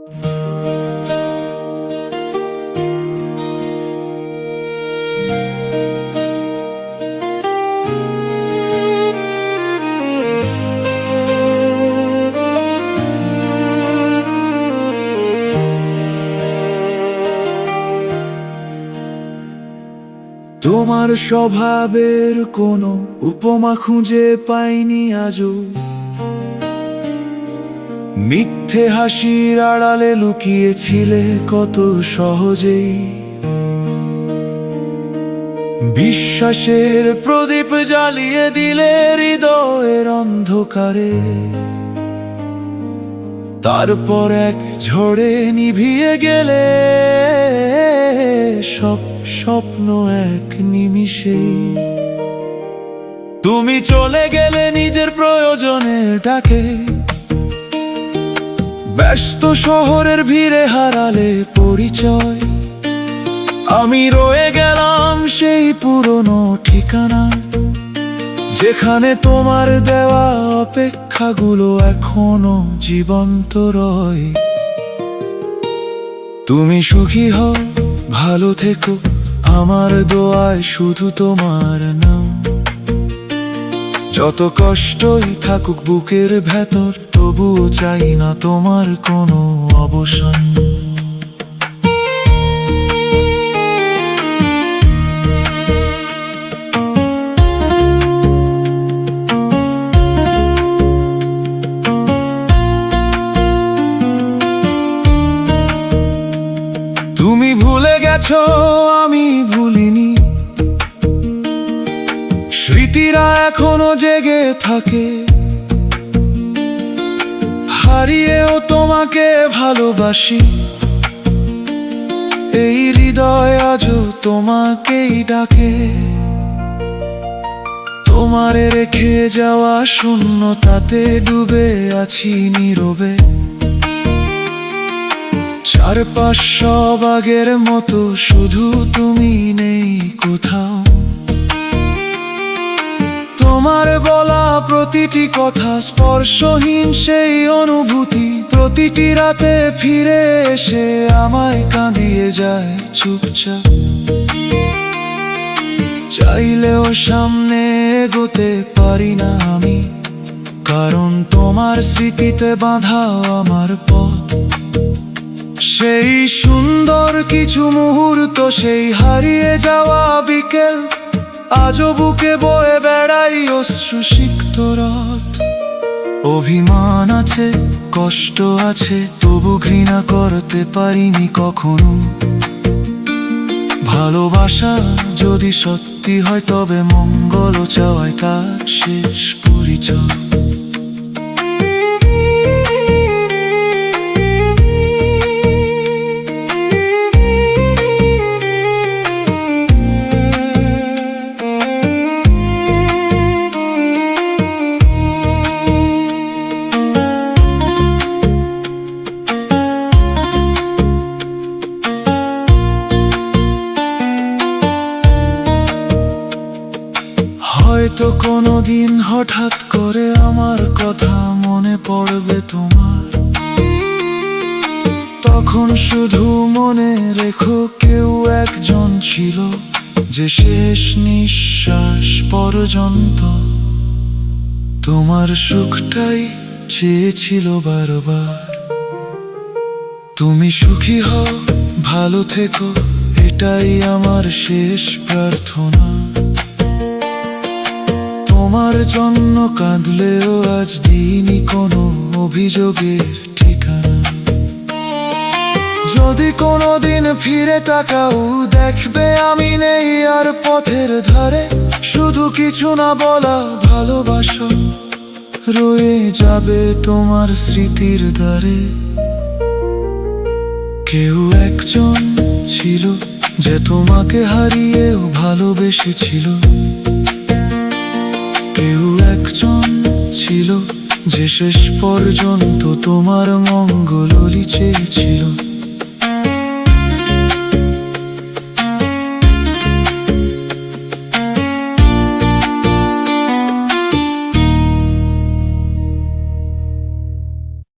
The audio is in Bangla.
তোমার স্বভাবের কোনো উপমা খুঁজে পাইনি আজও। মিথ্যে হাসির আড়ালে লুকিয়েছিলে কত সহজেই। বিশ্বাসের প্রদীপ জ্বালিয়ে দিলে হৃদয়ের অন্ধকারে। তারপর এক ঝড়ে নিভিয়ে গেলে সব স্বপ্ন এক নিমিষে। তুমি চলে গেলে নিজের প্রয়োজনের ডাকে, ব্যস্ত শহরের ভিড়ে হারালে পরিচয়। আমি রয়ে গেলাম সেই পুরনো ঠিকানা, যেখানে তোমার দেওয়া অপেক্ষাগুলো এখনো জীবন্ত রয়। তুমি সুখী হও, ভালো থেকো, আমার দোয়ায় শুধু তোমার নাম। যত কষ্টই থাকুক বুকের ভেতর, তবুও চাই না তোমার কোনো অবসান। তুমি ভুলে গেছো, আমি ভুলিনি। স্মৃতিরা এখনো জেগে থাকে, হারিয়েও তোমাকে ভালোবাসি। এই হৃদয় আজও তোমাকেই ডাকে। তোমারে রেখে যাওয়া শূন্যতাতে ডুবে আছি নীরবে। চারপাশ সব আগের মতো, শুধু তুমি নেই কোথাও। তোমার বলা প্রতিটি কথা স্পর্শহীন সেই অনুভূতি, প্রতিটি রাতে ফিরে এসে আমায় কাঁদিয়ে যায় চুপচাপ। চাইলেও সামনে এগোতে পারি না আমি, কারণ তোমার স্মৃতিতে বাঁধা আমার পথ। সেই সুন্দর কিছু মুহূর্ত, সেই হারিয়ে যাওয়া বিকেল, আজও বুকে বয়ে বেড়াই অশ্রুসিক্ত রথ। অভিমান আছে, কষ্ট আছে, তবু ঘৃণা করতে পারিনি কখনো। ভালোবাসা যদি সত্যি হয়, তবে মঙ্গল চাওয়াই তার শেষ পরিচয়। হয়তো কোনোদিন হঠাৎ করে আমার কথা মনে পড়বে তোমার। তখন শুধু মনে রেখো, কেউ একজন ছিল যে শেষ নিঃশ্বাস পর্যন্ত তোমার সুখটাই চেয়েছিল বারবার। তুমি সুখী হও, ভালো থেকো, এটাই আমার শেষ প্রার্থনা। তোমার জন্য কাঁদলেও আজ দিইনি কোনো অভিযোগের ঠিকানা। যদি কোনোদিন ফিরে তাকাও, দেখবে আমি নেই আর পথের ধারে। শুধু কিছু না বলা ভালোবাসা রয়ে যাবে তোমার স্মৃতির দ্বারে। কেউ একজন ছিল যে তোমাকে হারিয়েও ভালোবেসেছিল। কেউ একজন ছিল যে শেষ পর্যন্ত তোমার মঙ্গলই চেয়েছিল।